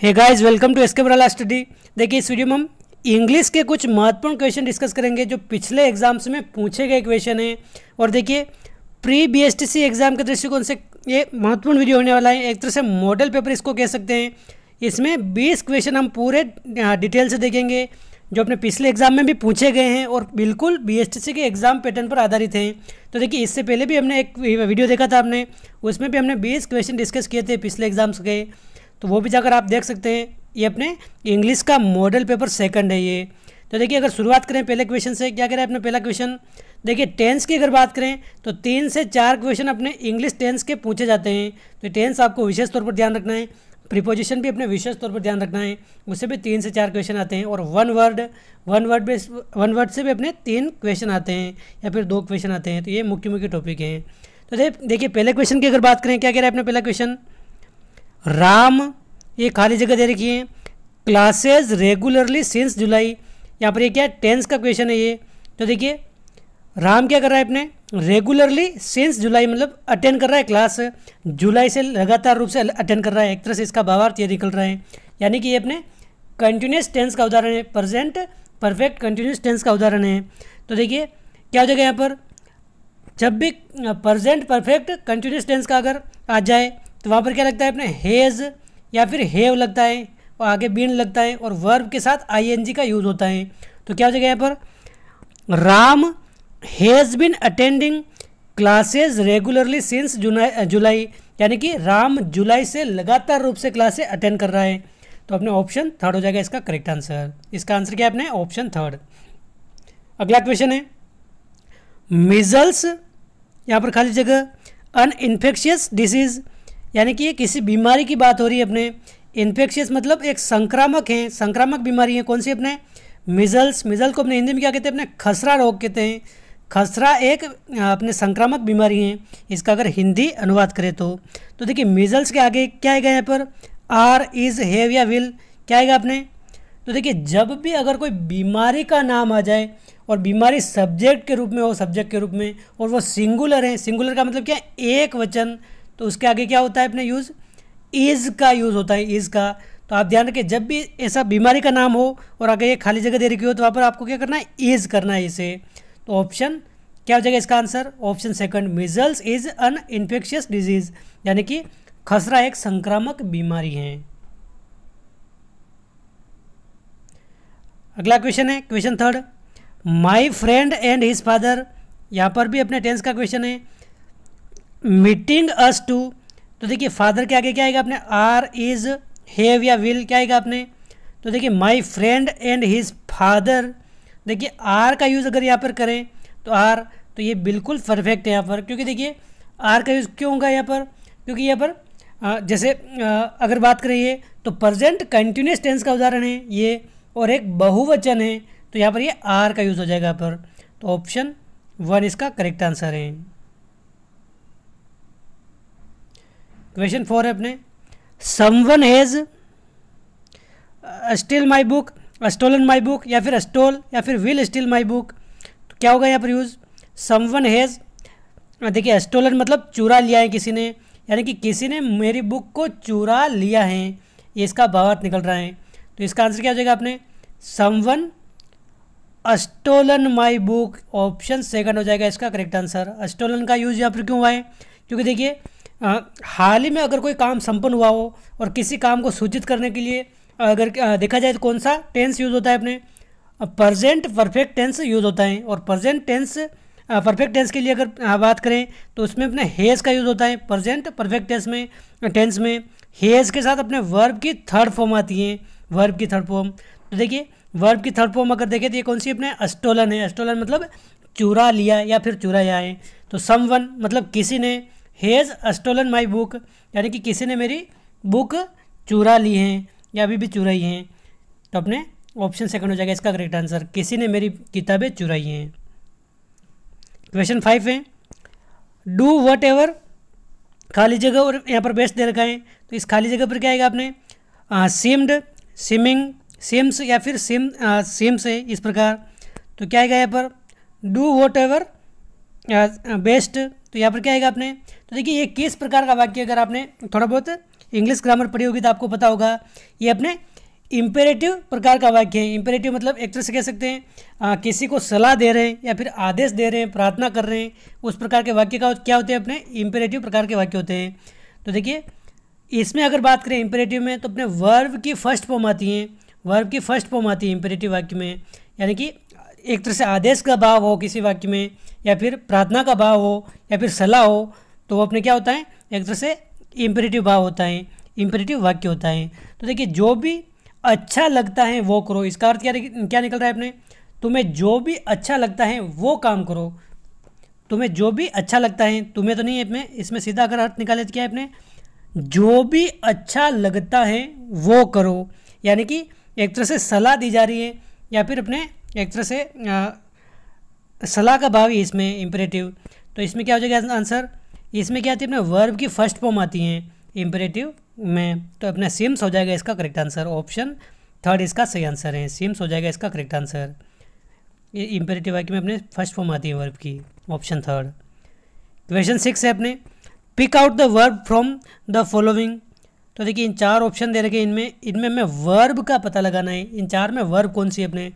Hey guys, welcome to SK Barala study. देखिए, इस video में हम इंग्लिश के कुछ महत्वपूर्ण क्वेश्चन डिस्कस करेंगे जो पिछले एग्जाम्स में पूछे गए क्वेश्चन हैं। और देखिए, प्री बीएसटीसी एग्जाम के दृष्टिकोण से ये महत्वपूर्ण वीडियो होने वाला है। एक तरह से मॉडल पेपर इसको कह सकते हैं। इसमें 20 क्वेश्चन हम पूरे डिटेल से देखेंगे जो अपने पिछले एग्जाम में भी पूछे गए हैं और बिल्कुल बीएसटीसी के एग्जाम पैटर्न पर आधारित हैं। तो देखिए, इससे पहले भी हमने एक वीडियो देखा था आपने, उसमें भी हमने 20 क्वेश्चन डिस्कस किए थे पिछले एग्जाम्स के, तो वो भी जाकर आप देख सकते हैं। ये अपने इंग्लिश का मॉडल पेपर सेकंड है ये। तो देखिए, अगर शुरुआत करें पहले क्वेश्चन से, क्या करें अपने पहला क्वेश्चन। देखिए, टेंस की अगर बात करें तो 3 से 4 क्वेश्चन अपने इंग्लिश टेंस के पूछे जाते हैं। तो टेंस आपको विशेष तौर पर ध्यान रखना है, प्रीपोजिशन भी अपने विशेष तौर पर ध्यान रखना है, उससे भी 3 से 4 क्वेश्चन आते हैं। और वन वर्ड से भी अपने 3 क्वेश्चन आते हैं या फिर 2 क्वेश्चन आते हैं। तो ये मुख्य मुख्य टॉपिक हैं। तो देखिए, पहले क्वेश्चन की अगर बात करें, क्या कह रहा है अपना पहला क्वेश्चन। राम, ये खाली जगह दे रखी है, क्लासेज रेगुलरली सिंस जुलाई। यहाँ पर ये क्या टेंस का क्वेश्चन है ये। तो देखिए, राम क्या कर रहा है अपने, रेगुलरली सिंस जुलाई मतलब अटेंड कर रहा है क्लास, जुलाई से लगातार रूप से अटेंड कर रहा है। एक तरह से इसका भावार्थ ये निकल रहा है, यानी कि ये अपने कंटिन्यूस टेंस का उदाहरण है, प्रेजेंट परफेक्ट कंटिन्यूस टेंस का उदाहरण है। तो देखिए, क्या हो जाएगा यहाँ पर, जब भी प्रेजेंट परफेक्ट कंटिन्यूस टेंस का अगर आ जाए तो वहाँ पर क्या लगता है अपने, हैज़ या फिर हैव लगता है और आगे बीन लगता है और वर्ब के साथ आईएनजी का यूज़ होता है। तो क्या हो जाएगा यहाँ पर, Ram has been attending classes regularly since July, यानी कि राम जुलाई से लगातार रूप से क्लासे अटेंड कर रहा है। तो अपने ऑप्शन थर्ड हो जाएगा इसका करेक्ट आंसर। इसका आंसर क्या है अपने, ऑप्शन थर्ड। अगला क्वेश्चन है, मीजल्स, यहाँ पर खाली जगह, अन इन्फेक्शियस डिसीज़, यानी कि किसी बीमारी की बात हो रही है अपने। इन्फेक्शियस मतलब एक संक्रामक है, संक्रामक बीमारी है। कौन सी अपने, मिजल्स। मिजल को अपने हिंदी में क्या कहते हैं अपने, खसरा रोग कहते हैं। खसरा एक अपने संक्रामक बीमारी है, इसका अगर हिंदी अनुवाद करें तो देखिए, मिजल्स के आगे क्या आएगा यहाँ पर, आर, इज़, हैव या विल, क्या आएगा अपने। तो देखिए, जब भी अगर कोई बीमारी का नाम आ जाए और बीमारी सब्जेक्ट के रूप में हो, सब्जेक्ट के रूप में, और वो सिंगुलर है, सिंगुलर का मतलब क्या है, एक वचन, तो उसके आगे क्या होता है अपने यूज़, इज़ का यूज़ होता है, इज़ का। तो आप ध्यान रखें, जब भी ऐसा बीमारी का नाम हो और आगे ये खाली जगह दे रखी हो तो वहाँ पर आपको क्या करना है, इज़ करना है इसे। तो ऑप्शन क्या हो जाएगा इसका answer, option second, measles is an infectious disease, यानी कि खसरा एक संक्रामक बीमारी है। अगला क्वेश्चन है question third, my friend and his father, यहाँ पर भी अपने टेंस का क्वेश्चन है। मीटिंग अस टू, तो देखिए, फादर के आगे क्या आएगा अपने, आर, इज़, हैव या विल, क्या आएगा अपने। तो देखिए, my friend and his father, देखिए आर का यूज़ अगर यहाँ पर करें तो आर, तो ये बिल्कुल परफेक्ट है यहाँ पर। क्योंकि देखिए, आर का यूज़ क्यों होगा यहाँ पर, क्योंकि यहाँ पर जैसे अगर बात करें ये तो प्रेजेंट कंटिन्यूस टेंस का उदाहरण है ये, और एक बहुवचन है, तो यहाँ पर ये आर का यूज़ हो जाएगा यहाँ पर। तो ऑप्शन 1 इसका करेक्ट आंसर है। क्वेश्चन 4 है अपने, someone has steal my book, stolen my book, या फिर स्टोल या फिर विल स्टील माई बुक। तो क्या होगा यहाँ पर यूज़, समवन हैज़, देखिए स्टोलन मतलब चुरा लिया है किसी ने, यानी कि किसी ने मेरी बुक को चुरा लिया है, ये इसका भावार्थ निकल रहा है। तो इसका आंसर क्या हो जाएगा अपने, someone stolen my book, option second हो जाएगा इसका करेक्ट आंसर। स्टोलन का यूज़ यहाँ पर क्यों हुआ है, क्योंकि देखिए, हाल ही में अगर कोई काम संपन्न हुआ हो और किसी काम को सूचित करने के लिए अगर देखा जाए तो कौन सा टेंस यूज़ होता है अपने, प्रेजेंट परफेक्ट टेंस यूज़ होता है। और प्रेजेंट टेंस परफेक्ट टेंस के लिए अगर बात करें तो उसमें अपने हैज़ का यूज़ होता है। प्रेजेंट परफेक्ट टेंस में हैज़ के साथ अपने वर्ब की थर्ड फॉर्म आती है, वर्ब की थर्ड फॉर्म। तो देखिए, वर्ब की थर्ड फॉर्म अगर देखें तो ये कौन सी अपने, स्टोलन है। स्टोलन मतलब चुरा लिया या फिर चुराया है। तो समवन मतलब किसी ने, हैज़ स्टोलन माई बुक, यानी कि किसी ने मेरी बुक चुरा ली हैं या अभी भी चुराई हैं। तो अपने ऑप्शन सेकंड हो जाएगा इसका करेक्ट आंसर, किसी ने मेरी किताबें चुराई हैं। क्वेश्चन 5 है, डू वट एवर, खाली जगह और यहाँ पर बेस्ट दे रखा है, तो इस खाली जगह पर क्या आएगा आपने, सीम्ड, सीमिंग, सिम्स या फिर सिम्स है इस प्रकार। तो क्या आएगा यहाँ पर, डू वट एवर बेस्ट, तो यहाँ पर क्या आएगा आपने। तो देखिए, ये किस प्रकार का वाक्य अगर आपने थोड़ा बहुत इंग्लिश ग्रामर पढ़ी होगी तो आपको पता होगा, ये अपने इम्पेरेटिव प्रकार का वाक्य है। इम्पेरेटिव मतलब एक तरह से कह सकते हैं किसी को सलाह दे रहे हैं या फिर आदेश दे रहे हैं, प्रार्थना कर रहे हैं, उस प्रकार के वाक्य का क्या होते हैं, अपने इम्पेरेटिव प्रकार के वाक्य होते हैं। तो देखिए इसमें अगर बात करें इम्पेरेटिव में तो अपने वर्ब की फर्स्ट फॉर्म आती है, वर्ब की फर्स्ट फॉर्म आती है इम्पेरेटिव वाक्य में, यानी कि एक तरह से आदेश का भाव हो किसी वाक्य में, या फिर प्रार्थना का भाव हो, या फिर सलाह हो, तो वो अपने क्या होता है, एक तरह से इम्पेरेटिव भाव होता है, इम्पेरेटिव वाक्य होता है। तो देखिए जो भी अच्छा लगता है वो करो, इसका अर्थ क्या निकल रहा है अपने, तुम्हें जो भी अच्छा लगता है वो काम करो। तुम्हें जो भी अच्छा लगता है, तुम्हें तो नहीं है अपने, इसमें सीधा अगर अर्थ निकाले तो क्या है अपने, जो भी अच्छा लगता है वो करो, यानी कि एक तरह से सलाह दी जा रही है, या फिर अपने एक तरह से सलाह का भाव ही इसमें इम्पेरेटिव। तो इसमें क्या हो जाएगा आंसर, इसमें क्या आती है अपने वर्ब की फर्स्ट फॉर्म आती है इम्पेरेटिव में, तो अपना सिम्स हो जाएगा इसका करेक्ट आंसर। ऑप्शन थर्ड इसका सही आंसर है, सिम्स हो जाएगा इसका करेक्ट आंसर। ये इम्पेरेटिव वाक्य में अपने फर्स्ट फॉर्म आती है वर्ब की, ऑप्शन थर्ड। क्वेश्चन 6 है अपने, pick out the verb from the following. तो देखिए इन 4 ऑप्शन दे रखे, इनमें हमें वर्ब का पता लगाना है। इन 4 में वर्ब कौन सी है अपने,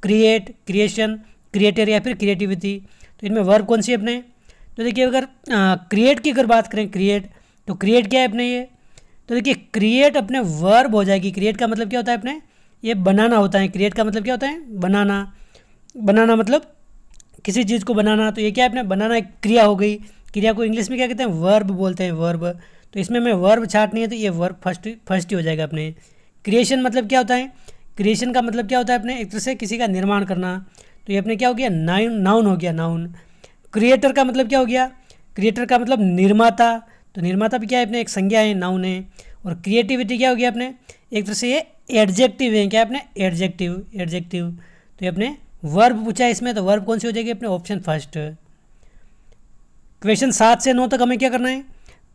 क्रिएट, क्रिएशन, क्रिएटर या फिर क्रिएटिविटी। तो इनमें वर्ब कौन सी है अपने, तो देखिए अगर क्रिएट की अगर बात करें, क्रिएट, तो क्रिएट क्या है अपने ये, तो देखिए क्रिएट अपने वर्ब हो जाएगी। क्रिएट का मतलब क्या होता है अपने, ये बनाना होता है। क्रिएट का मतलब क्या होता है, बनाना। बनाना मतलब किसी चीज़ को बनाना, तो ये क्या है अपने, बनाना एक क्रिया हो गई। क्रिया को इंग्लिश में क्या कहते हैं, वर्ब बोलते हैं, वर्ब। तो इसमें हमें वर्ब छाटनी है, तो ये वर्ब फर्स्ट ही हो जाएगा अपने। क्रिएशन मतलब क्या होता है, क्रिएशन का मतलब क्या होता है अपने, एक तरह से किसी का निर्माण करना, तो ये अपने क्या हो गया, नाउन हो गया, नाउन। क्रिएटर का मतलब क्या हो गया, क्रिएटर का मतलब निर्माता, तो निर्माता भी क्या है अपने, एक संज्ञा है, नाउन है। और क्रिएटिविटी क्या हो गया अपने, एक तरह से ये एडजेक्टिव है, क्या अपने, एडजेक्टिव। तो ये अपने वर्ब पूछा है इसमें, तो वर्ब कौन सी हो जाएगी अपने, ऑप्शन फर्स्ट। क्वेश्चन 7 से 9 तक हमें क्या करना है,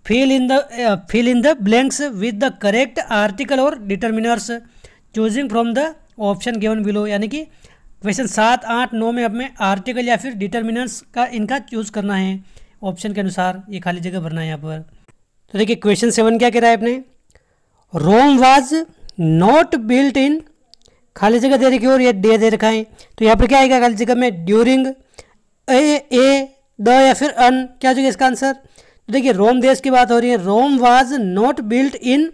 fill in the blanks with the correct article और determiners choosing from the option given below. यानी कि क्वेश्चन 7, 8, 9 में हमें आर्टिकल या फिर डिटर्मिनर्स का इनका चूज करना है ऑप्शन के अनुसार, ये खाली जगह भरना है यहाँ पर। तो देखिए क्वेश्चन 7 क्या कह रहा है अपने, Rome was not built in, खाली जगह दे रखी है और ये डे दे रखा है, तो यहाँ पर क्या आएगा खाली जगह में, ड्यूरिंग, ए, द या फिर अन, क्या हो जाएगा इसका आंसर। तो देखिए रोम देश की बात हो रही है, Rome was not built in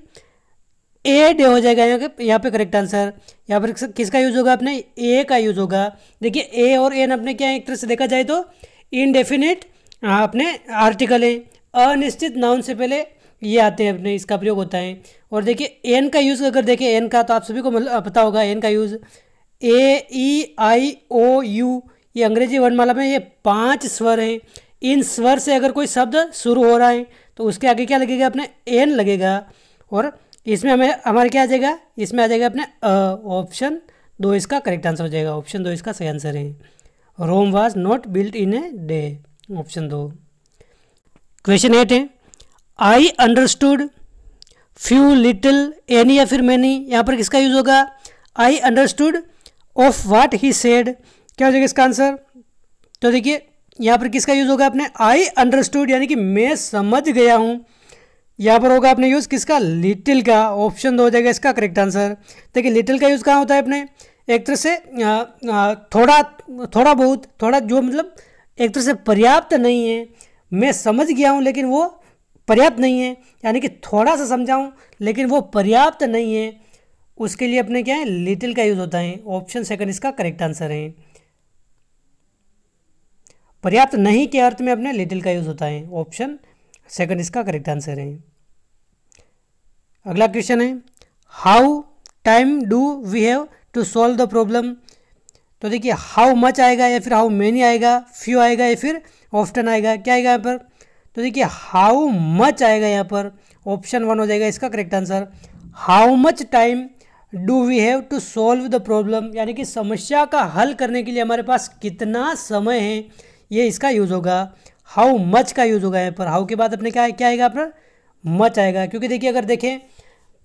a day हो जाएगा यहाँ पे करेक्ट आंसर। यहाँ पर किसका यूज होगा अपने, ए का यूज होगा। देखिए ए और एन अपने क्या है, एक तरह से देखा जाए तो इनडेफिनिट अपने आर्टिकल है, अनिश्चित नाउन से पहले ये आते हैं अपने, इसका प्रयोग होता है। और देखिए एन का यूज़ अगर देखें, एन का तो आप सभी को पता होगा, एन का use A, E, I, O, you, ये अंग्रेजी वर्णमाला में ये 5 स्वर हैं। इन स्वर से अगर कोई शब्द शुरू हो रहा है तो उसके आगे क्या लगेगा अपने, एन लगेगा। और इसमें हमारे क्या आ जाएगा, इसमें आ जाएगा अपने ऑप्शन 2 इसका करेक्ट आंसर हो जाएगा। ऑप्शन 2 इसका सही आंसर है, Rome was not built in a day, option 2। Question 8 है, I understood few little, any या फिर मैनी, यहाँ पर किसका यूज होगा, I understood of what he said, क्या हो जाएगा इसका आंसर। तो देखिए यहाँ पर किसका यूज होगा अपने, आई अंडरस्टूड यानी कि मैं समझ गया हूँ, यहाँ पर होगा अपने यूज किसका, लिटिल का, ऑप्शन 2 हो जाएगा इसका करेक्ट आंसर। देखिए लिटिल का यूज कहाँ होता है अपने, एक तरह से थोड़ा बहुत, थोड़ा जो मतलब एक तरह से पर्याप्त नहीं है, मैं समझ गया हूँ लेकिन वो पर्याप्त नहीं है, यानी कि थोड़ा सा समझाऊँ लेकिन वो पर्याप्त नहीं है, उसके लिए अपने क्या है, लिटिल का यूज होता है। ऑप्शन 2 इसका करेक्ट आंसर है। पर्याप्त नहीं के अर्थ में अपने लिटिल का यूज होता है, ऑप्शन 2 इसका करेक्ट आंसर है। अगला क्वेश्चन है, how time do we have to solve the problem. तो देखिए हाउ मच आएगा या फिर हाउ मेनी आएगा, फ्यू आएगा या फिर ऑफ्टन आएगा, क्या आएगा यहाँ पर। तो देखिए हाउ मच आएगा यहाँ पर, ऑप्शन 1 हो जाएगा इसका correct answer. How much time do we have to solve the problem, यानी कि समस्या का हल करने के लिए हमारे पास कितना समय है, ये इसका यूज़ होगा। हाउ मच का यूज़ होगा यहाँ पर, हाउ के बाद अपने क्या आएगा अपना, मच आएगा। क्योंकि देखिए अगर देखें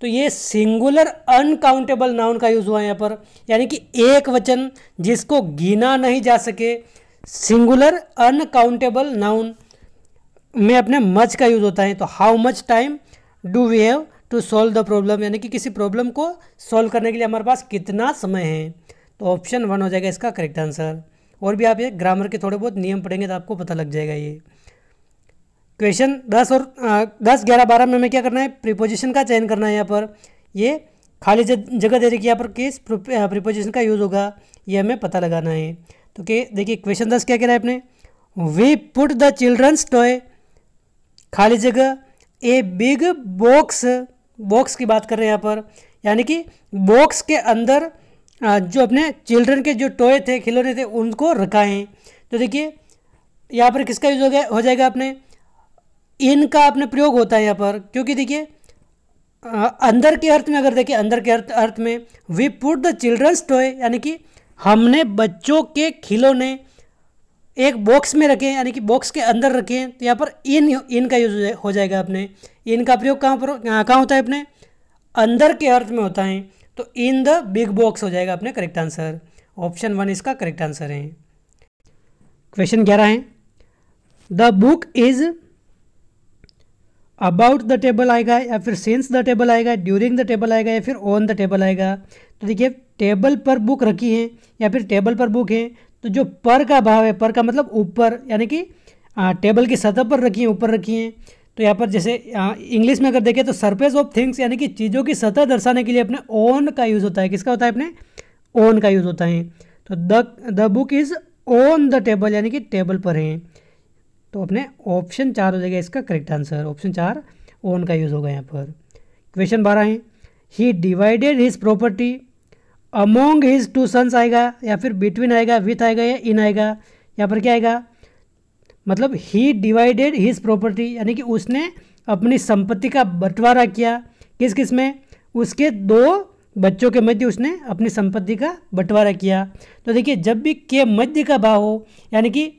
तो ये सिंगुलर अनकाउंटेबल नाउन का यूज़ हुआ है यहाँ पर, यानी कि एक वचन जिसको गिना नहीं जा सके, सिंगुलर अनकाउंटेबल नाउन में अपने मच का यूज़ होता है। तो how much time do we have to solve the problem, यानी कि किसी प्रॉब्लम को सॉल्व करने के लिए हमारे पास कितना समय है। तो ऑप्शन 1 हो जाएगा इसका करेक्ट आंसर। और भी आप ये ग्रामर के थोड़े बहुत नियम पढ़ेंगे तो आपको पता लग जाएगा ये। क्वेश्चन 10 और 10, 11, 12 में हमें क्या करना है, प्रीपोजिशन का चयन करना है। यहाँ पर ये खाली जगह दे रही कि यहाँ पर किस प्रीपोजिशन का यूज़ होगा ये हमें पता लगाना है। तो देखिए क्वेश्चन 10 क्या कह रहा है अपने, we put the childrens toy, खाली जगह, ए बिग बॉक्स, बॉक्स की बात कर रहे हैं यहाँ पर, यानी कि बॉक्स के अंदर जो अपने चिल्ड्रन के जो टॉय थे, खिलौने थे, उनको रखा है। तो देखिए यहाँ पर किसका यूज हो जाएगा अपने, इन का अपने प्रयोग होता है यहाँ पर, क्योंकि देखिए अंदर के अर्थ में अगर देखिए, अंदर के अर्थ में we put the childrens toy, यानी कि हमने बच्चों के खिलौने एक बॉक्स में रखे, यानी कि बॉक्स के अंदर रखे। तो यहाँ पर इन का यूज हो जाएगा अपने, इन का प्रयोग कहाँ होता है अपने, अंदर के अर्थ में होता है। तो इन द बिग बॉक्स हो जाएगा अपने करेक्ट आंसर। ऑप्शन 1 इसका करेक्ट आंसर है। क्वेश्चन 11 है, the book is about the table आएगा या फिर सिंस द टेबल आएगा, ड्यूरिंग द टेबल आएगा या फिर ऑन द टेबल आएगा। तो देखिए टेबल पर बुक रखी है या फिर टेबल पर बुक है, तो जो पर का भाव है, पर का मतलब ऊपर, यानी कि टेबल की सतह पर रखी है, ऊपर रखी हैं। तो यहाँ पर जैसे इंग्लिश में अगर देखें तो सरफेस ऑफ थिंग्स, यानी कि चीज़ों की सतह दर्शाने के लिए अपने ऑन का यूज़ होता है। किसका होता है अपने, ऑन का यूज़ होता है। तो the book is on the table, यानी कि टेबल पर है। तो अपने ऑप्शन 4 हो जाएगा इसका करेक्ट आंसर। ऑप्शन 4 ऑन का यूज़ होगा यहाँ पर। क्वेश्चन 12 है, he divided his property among his 2 sons आएगा या फिर बिटवीन आएगा, विथ आएगा या इन आएगा। यहाँ पर क्या आएगा, मतलब ही डिवाइडेड हिज प्रॉपर्टी, यानी कि उसने अपनी संपत्ति का बंटवारा किया। किस किस में, उसके 2 बच्चों के मध्य उसने अपनी संपत्ति का बंटवारा किया। तो देखिए जब भी के मध्य का भाव हो, यानी कि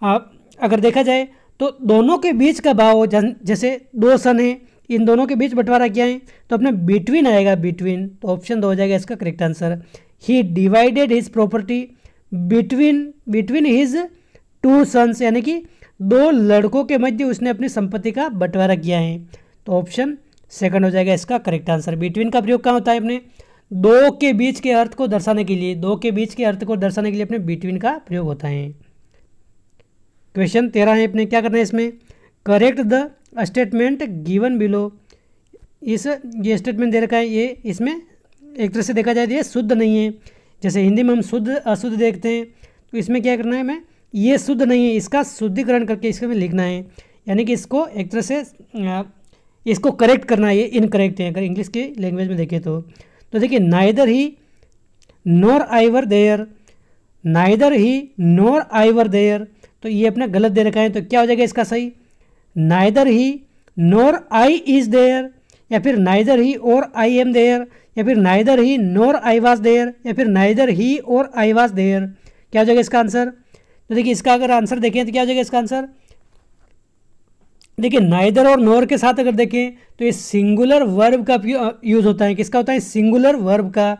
अगर देखा जाए तो दोनों के बीच का भाव हो, जैसे 2 सन है, इन दोनों के बीच बंटवारा किया है, तो अपने बिटवीन आएगा, बिटवीन। तो ऑप्शन 2 हो जाएगा इसका correct answer. He divided his property between his 2 sons, यानी कि 2 लड़कों के मध्य उसने अपनी संपत्ति का बंटवारा किया है। तो ऑप्शन 2 हो जाएगा इसका करेक्ट आंसर। बिटवीन का प्रयोग कहाँ होता है अपने, 2 के बीच के अर्थ को दर्शाने के लिए, 2 के बीच के अर्थ को दर्शाने के लिए अपने बिटवीन का प्रयोग होता है। क्वेश्चन 13 है, अपने क्या करना है इसमें, correct the statement given below. ये स्टेटमेंट दे रखा है, ये इसमें एक तरह से देखा जाए तो ये शुद्ध नहीं है। जैसे हिंदी में हम शुद्ध अशुद्ध देखते हैं, तो इसमें क्या करना है हमें, ये शुद्ध नहीं है, इसका शुद्धिकरण करके इसमें लिखना है, यानी कि इसको एक तरह से इसको करेक्ट करना है। ये इनकरेक्ट है अगर इंग्लिश की लैंग्वेज में देखें तो देखिए neither he nor I were there, neither he nor I were there, तो ये अपना गलत दे रखा है। तो क्या हो जाएगा इसका सही, neither he nor I is there, या फिर नाइदर ही और आई एम देयर, या फिर neither he nor I was there, या फिर नाइदर ही और आई वाज देयर। क्या हो जाएगा इसका आंसर, तो देखिए इसका अगर आंसर देखें तो क्या हो जाएगा इसका आंसर, देखिए नाइदर और नॉर के साथ अगर देखें तो ये सिंगुलर वर्ब का यूज़ होता है। किसका होता है, सिंगुलर वर्ब का,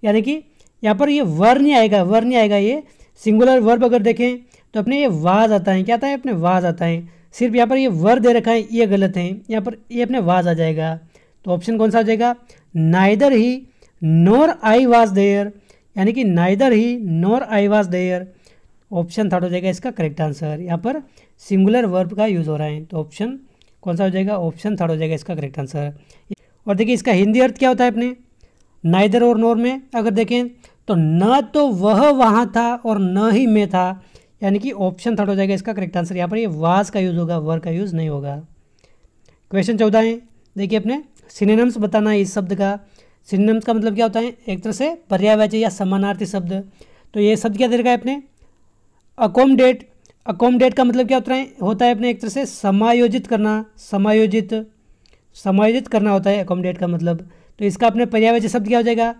यानी कि यहाँ पर ये वर नहीं आएगा, वर नहीं आएगा, ये सिंगुलर वर्ब अगर देखें तो अपने ये वाज आता है। क्या आता है अपने, वाज आता है। सिर्फ यहाँ पर ये वर दे रखा है, ये गलत है, यहाँ पर ये अपने वाज आ जाएगा। तो ऑप्शन कौन सा हो जाएगा, neither he nor I was there, यानी कि neither he nor I was there. Option 3 हो जाएगा इसका करेक्ट आंसर। यहाँ पर सिंगुलर वर्ब का यूज़ हो रहा है, तो ऑप्शन कौन सा हो जाएगा, ऑप्शन 3 हो जाएगा इसका करेक्ट आंसर। और देखिए इसका हिंदी अर्थ क्या होता है अपने, नाइदर और नॉर में अगर देखें तो न तो वह वहाँ था और न ही मैं था, यानी कि ऑप्शन 3 हो जाएगा इसका करेक्ट आंसर। यहाँ पर ये वाज का यूज़ होगा, वर का यूज़ नहीं होगा। क्वेश्चन 14 है, देखिए अपने सिनोनिम्स बताना है इस शब्द का। सिनोनिम्स का मतलब क्या होता है, एक तरह से पर्यायवाची या समानार्थी शब्द। तो ये शब्द क्या दे रखा है अपने, अकोमडेट। अकोमडेट का मतलब क्या होता है अपने, एक तरह से समायोजित करना, समायोजित करना होता है अकोमडेट का मतलब। तो इसका अपने पर्यायवाची शब्द क्या हो जाएगा,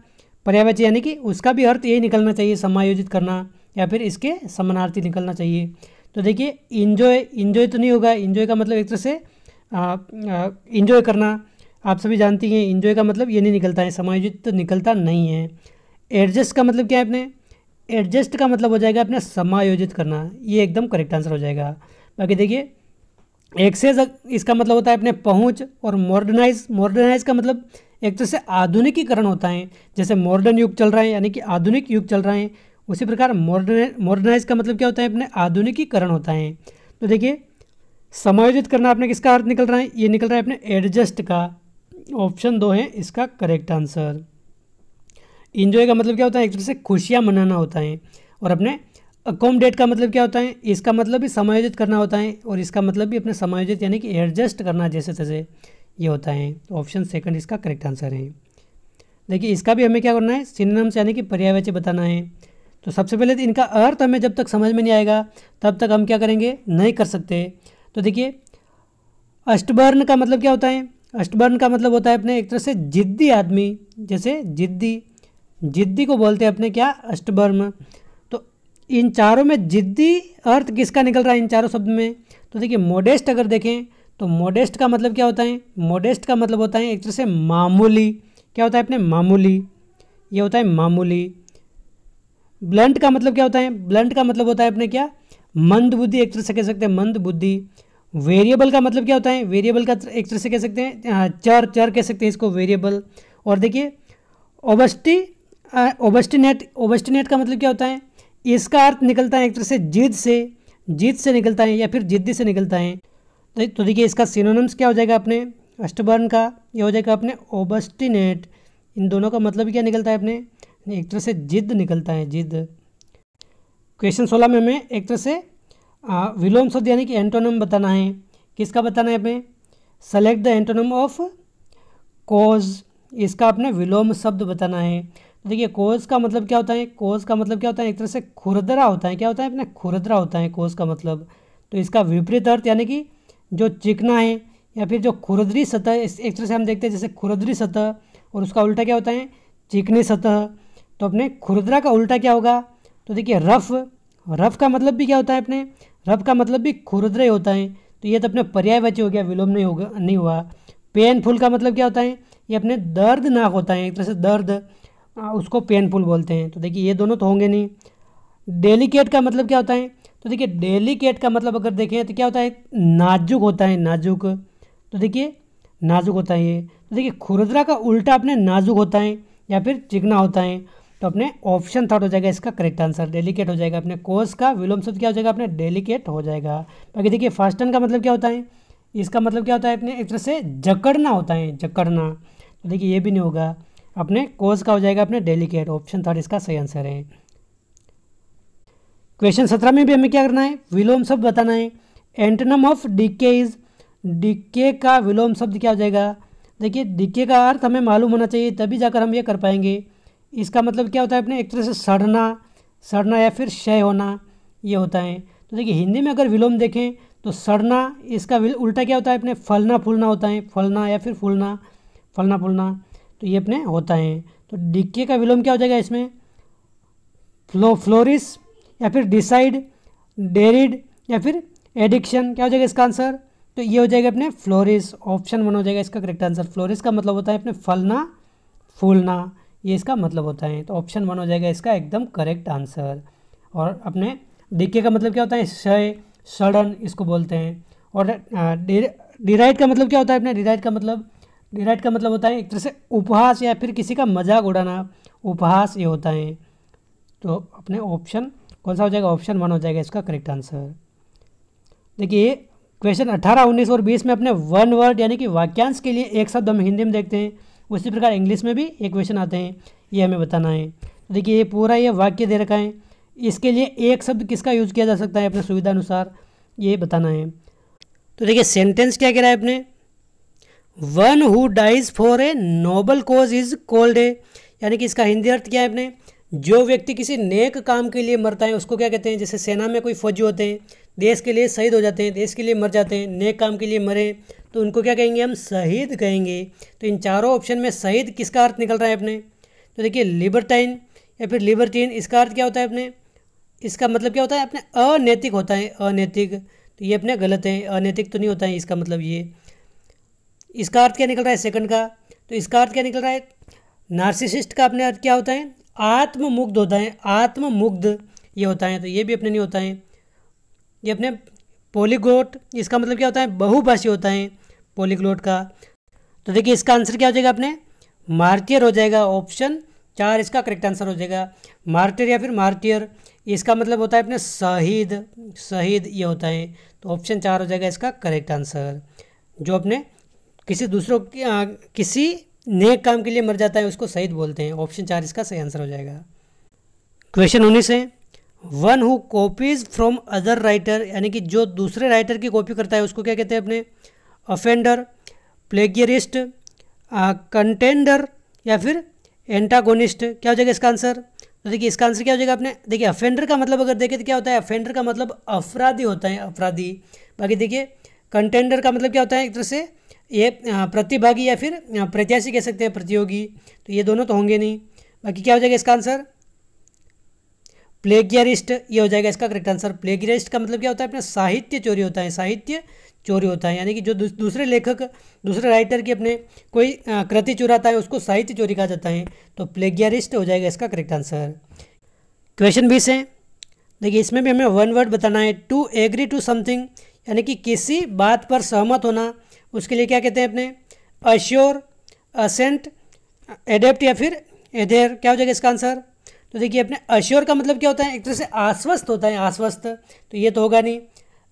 पर्यायवाची, यानी कि उसका भी अर्थ यही निकलना चाहिए, समायोजित करना, या फिर इसके समानार्थी निकलना चाहिए। तो देखिए इंजॉय तो नहीं होगा, इंजॉय का मतलब एक तरह से इंजॉय करना, आप सभी जानती हैं इंजॉय का मतलब ये नहीं निकलता है, समायोजित तो निकलता नहीं है। एडजस्ट का मतलब क्या है अपने, एडजस्ट का मतलब हो जाएगा अपने समायोजित करना, ये एकदम करेक्ट आंसर हो जाएगा। बाकी देखिए एक्सेस इसका मतलब होता है अपने पहुंच, और मॉडर्नाइज का मतलब एक तरह से आधुनिकीकरण होता है। जैसे मॉडर्न युग चल रहा है यानी कि आधुनिक युग चल रहा है, उसी प्रकार मॉडर्नाइज का मतलब क्या होता है अपने आधुनिकीकरण होता है। तो देखिए समायोजित करना अपने किसका अर्थ निकल रहा है, ये निकल रहा है अपने एडजस्ट का। ऑप्शन 2 है इसका करेक्ट आंसर। इंजॉय का मतलब क्या होता है, एक तरह से खुशियाँ मनाना होता है। और अपने अकोमडेट का मतलब क्या होता है, इसका मतलब भी समायोजित करना होता है, और इसका मतलब भी अपने समायोजित यानी कि एडजस्ट करना जैसे तैसे ये होता है। तो ऑप्शन सेकंड इसका करेक्ट आंसर है। देखिए इसका भी हमें क्या करना है, सिनोनिम्स यानी कि पर्यायवाची बताना है। तो सबसे पहले तो इनका अर्थ हमें जब तक समझ में नहीं आएगा तब तक हम क्या करेंगे, नहीं कर सकते। तो देखिए अष्टवर्ण का मतलब क्या होता है, अष्टवर्ण का मतलब होता है अपने एक तरह से जिद्दी आदमी, जैसे जिद्दी को बोलते हैं अपने क्या, अष्टवर्ण। तो इन चारों में जिद्दी अर्थ किसका निकल रहा है इन चारों शब्द में। तो देखिए मोडेस्ट अगर देखें तो मोडेस्ट का मतलब क्या होता है, मोडेस्ट का मतलब होता है एक तरह से मामूली। क्या होता है अपने मामूली, ये होता है मामूली। ब्लंट का मतलब क्या होता है, ब्लंट का मतलब होता है अपने क्या, मंद बुद्धि, एक तरह से कह सकते हैं मंद बुद्धि। वेरिएबल का मतलब क्या होता है, वेरिएबल का एक तरह से कह सकते हैं चर कह सकते हैं इसको वेरिएबल। और देखिए ओबस्टिनेट का मतलब क्या होता है, इसका अर्थ निकलता है एक तरह से जिद से निकलता है या फिर जिद्दी से निकलता है। तो देखिए इसका सिनोनिम्स क्या हो जाएगा अपने अष्टवर्ण का, ये हो जाएगा अपने ओबस्टिनेट। इन दोनों का मतलब क्या निकलता है अपने, एक तरह से जिद निकलता है, जिद। क्वेश्चन 16 में हमें एक तरह से विलोम शब्द यानी कि एंटोनम बताना है। किसका बताना है हमें, सेलेक्ट द एंटोनम ऑफ कोज, इसका अपने विलोम शब्द बताना है। तो देखिए कोज का मतलब क्या होता है, कोज का मतलब क्या होता है, एक तरह से खुरदरा होता है। क्या होता है अपने खुरदरा होता है कोज का मतलब। तो इसका विपरीत अर्थ यानी कि जो चिकना है या फिर जो खुरदरी सतह, एक तरह से हम देखते हैं जैसे खुरदरी सतह, और उसका उल्टा क्या होता है, चिकनी सतह। तो अपने खुरदरा का उल्टा क्या होगा, तो देखिए रफ का मतलब भी क्या होता है अपने, रफ का मतलब भी खुरदरा ही होता है। तो ये तो अपने पर्यायवाची हो गया, विलोम नहीं हुआ। पेनफुल का मतलब क्या होता है, ये अपने दर्दनाक होता है, एक तरह से दर्द, उसको पेनफुल बोलते हैं। तो देखिए ये दोनों तो होंगे नहीं। डेलिकेट का मतलब क्या होता है, तो देखिए डेलिकेट का मतलब अगर देखें तो क्या होता है, नाजुक होता है, नाजुक। तो देखिए नाजुक होता है ये। तो देखिए खुरदरा का उल्टा अपने नाजुक होता है या फिर चिकना होता है। तो अपने ऑप्शन थर्ड हो जाएगा इसका करेक्ट आंसर, डेलिकेट हो जाएगा। अपने कोस का विलोम शब्द क्या हो जाएगा अपने, डेलिकेट हो जाएगा। बाकी देखिए फास्टन का मतलब क्या होता है, इसका मतलब क्या होता है अपने एक तरह से जकड़ना होता है, जकड़ना। तो देखिए ये भी नहीं होगा, अपने कोस का हो जाएगा अपने डेलिकेट। ऑप्शन थर्ड इसका सही आंसर है। क्वेश्चन 17 में भी हमें क्या करना है, विलोम शब्द बताना है। एंटोनम ऑफ डीके इज, डीके का विलोम शब्द क्या हो जाएगा। देखिए डीके का अर्थ हमें मालूम होना चाहिए तभी जाकर हम ये कर पाएंगे। इसका मतलब क्या होता है अपने एक तरह से सड़ना या फिर क्षय होना, ये होता है। तो देखिए हिंदी में अगर विलोम देखें तो सड़ना, इसका उल्टा क्या होता है अपने, फलना फूलना होता है, फलना या फिर फूलना, फलना फूलना। तो ये अपने होता है। तो डीके का विलोम क्या हो जाएगा इसमें, फ्लोरिस या फिर डिसाइड, डेरिड या फिर एडिक्शन। क्या हो जाएगा इसका आंसर, तो ये हो जाएगा अपने फ्लोरिस। ऑप्शन 1 हो जाएगा इसका करेक्ट आंसर। फ्लोरिस का मतलब होता है अपने फलना फूलना, ये इसका मतलब होता है। तो ऑप्शन 1 हो जाएगा इसका एकदम करेक्ट आंसर। और अपने डीके का मतलब क्या होता है, क्षय, सड़न इसको बोलते हैं। और डिराइड का मतलब क्या होता है अपने, डिराइड का मतलब होता है एक तरह से उपहास या फिर किसी का मजाक उड़ाना, उपहास ये होता है। तो अपने ऑप्शन कौन सा हो जाएगा, ऑप्शन 1 हो जाएगा इसका करेक्ट आंसर। देखिए क्वेश्चन 18, 19 और 20 में अपने वन वर्ड यानी कि वाक्यांश के लिए एक शब्द हम हिंदी में देखते हैं, उसी प्रकार इंग्लिश में भी एक क्वेश्चन आते हैं, ये हमें बताना है। तो देखिए ये पूरा ये वाक्य दे रखा है, इसके लिए एक शब्द किसका यूज़ किया जा सकता है अपने सुविधा अनुसार, ये बताना है। तो देखिए सेंटेंस क्या कह रहा है अपने, one who dies for a noble cause is called a, यानी कि इसका हिंदी अर्थ क्या है अपने, जो व्यक्ति किसी नेक काम के लिए मरता है उसको क्या कहते हैं। जैसे सेना में कोई फौजी होते हैं, देश के लिए शहीद हो जाते हैं, देश के लिए मर जाते हैं, नेक काम के लिए मरे, तो उनको क्या कहेंगे, हम शहीद कहेंगे। तो इन चारों ऑप्शन में शहीद किसका अर्थ निकल रहा है अपने, तो देखिए लिबर्टाइन या फिर लिबर्टीन, इसका अर्थ क्या होता है अपने, इसका मतलब क्या होता है अपने अनैतिक होता है, अनैतिक। तो ये अपने गलत है, अनैतिक तो नहीं होता है इसका मतलब ये। इसका अर्थ क्या निकल रहा है सेकंड का, तो इसका अर्थ क्या निकल रहा है, नार्सिसिस्ट का अपने अर्थ क्या होता है, आत्ममुग्ध होता है, आत्ममुग्ध ये होता है। तो ये भी अपने नहीं होता है, ये अपने पॉलीग्लोट, इसका मतलब क्या होता है, बहुभाषी होता है पॉलीग्लोट का। तो देखिए इसका आंसर क्या हो जाएगा अपने मार्टियर हो जाएगा, ऑप्शन 4 इसका करेक्ट आंसर हो जाएगा। मार्टियर या फिर मार्टियर, इसका मतलब होता है अपने शहीद, शहीद ये होता है। तो ऑप्शन 4 हो जाएगा इसका करेक्ट आंसर। जो अपने किसी दूसरों किसी नेक काम के लिए मर जाता है उसको शहीद बोलते हैं। ऑप्शन 4 इसका सही आंसर हो जाएगा। क्वेश्चन 19 है, one who copies from other writer, यानी कि जो दूसरे राइटर की कॉपी करता है उसको क्या कहते हैं अपने, ऑफेंडर, प्लेगियरिस्ट, कंटेंडर या फिर एंटागोनिस्ट। क्या हो जाएगा इसका आंसर? तो देखिए इसका आंसर क्या हो जाएगा अपने, देखिए ऑफेंडर का मतलब अगर देखें तो क्या होता है, ऑफेंडर का मतलब अपराधी होता है, अपराधी। बाकी देखिए कंटेंडर का मतलब क्या होता है, एक तरह से ये प्रतिभागी या फिर प्रत्याशी कह सकते हैं, प्रतियोगी। तो ये दोनों तो होंगे नहीं। बाकी क्या हो जाएगा इसका आंसर, प्लेगियरिस्ट ये हो जाएगा इसका करेक्ट आंसर। प्लेगियरिस्ट का मतलब क्या होता है अपना साहित्य चोरी होता है, साहित्य चोरी होता है, यानी कि जो दूसरे लेखक दूसरे राइटर की अपने कोई कृति चुराता है उसको साहित्य चोरी कहा जाता है। तो प्लेगियरिस्ट हो जाएगा इसका करेक्ट आंसर। क्वेश्चन 20 है, देखिए इसमें भी हमें वन वर्ड बताना है, टू एग्री टू समथिंग, यानी कि किसी बात पर सहमत होना, उसके लिए क्या कहते हैं अपने, अश्योर, असेंट, एडेप्ट या फिर एडेयर। क्या हो जाएगा इसका आंसर? तो देखिए अपने अश्योर का मतलब क्या होता है, एक तरह से आश्वस्त होता है, आश्वस्त, तो ये तो होगा नहीं।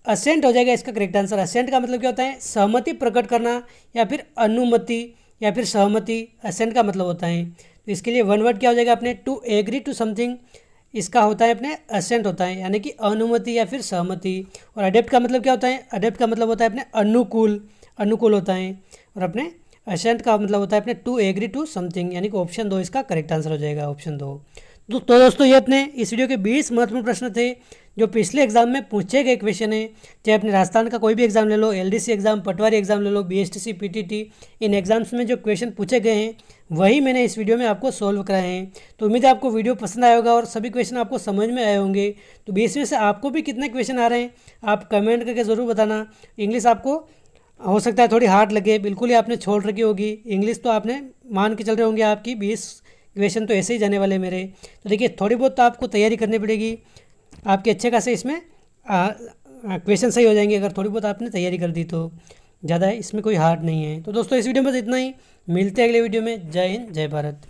असेंट हो जाएगा इसका करेक्ट आंसर। असेंट का मतलब क्या होता है, सहमति प्रकट करना या फिर अनुमति या फिर सहमति, असेंट का मतलब होता है। तो इसके लिए वन वर्ड क्या हो जाएगा अपने, टू एग्री टू समथिंग, इसका होता है अपने असेंट होता है, यानी कि अनुमति या फिर सहमति। और अडेप्ट का मतलब क्या होता है, अडेप्ट का मतलब होता है अपने अनुकूल, अनुकूल होता है। और अपने असेंट का मतलब होता है अपने टू एग्री टू समथिंग, यानी कि ऑप्शन 2 इसका करेक्ट आंसर हो जाएगा, ऑप्शन 2। तो दोस्तों ये अपने इस वीडियो के 20 महत्वपूर्ण प्रश्न थे जो पिछले एग्जाम में पूछे गए क्वेश्चन है। चाहे अपने राजस्थान का कोई भी एग्जाम ले लो, एलडीसी एग्जाम, पटवारी एग्जाम ले लो, बीएसटीसी, पीटीटी, इन एग्जाम्स में जो क्वेश्चन पूछे गए हैं वही मैंने इस वीडियो में आपको सोल्व कराए हैं। तो उम्मीद है आपको वीडियो पसंद आया होगा और सभी क्वेश्चन आपको समझ में आए होंगे। तो 20 में से आपको भी कितने क्वेश्चन आ रहे हैं आप कमेंट करके ज़रूर बताना। इंग्लिश आपको हो सकता है थोड़ी हार्ड लगे, बिल्कुल ही आपने छोड़ रखी होगी इंग्लिश, तो आपने मान के चल रहे होंगे आपकी 20 क्वेश्चन तो ऐसे ही जाने वाले मेरे। तो देखिए थोड़ी बहुत तो आपको तैयारी करनी पड़ेगी, आपके अच्छे खासे इसमें क्वेश्चन सही हो जाएंगे अगर थोड़ी बहुत आपने तैयारी कर दी तो। ज़्यादा इसमें कोई हार्ड नहीं है। तो दोस्तों इस वीडियो में बस इतना ही, मिलते हैं अगले वीडियो में। जय हिंद, जय भारत।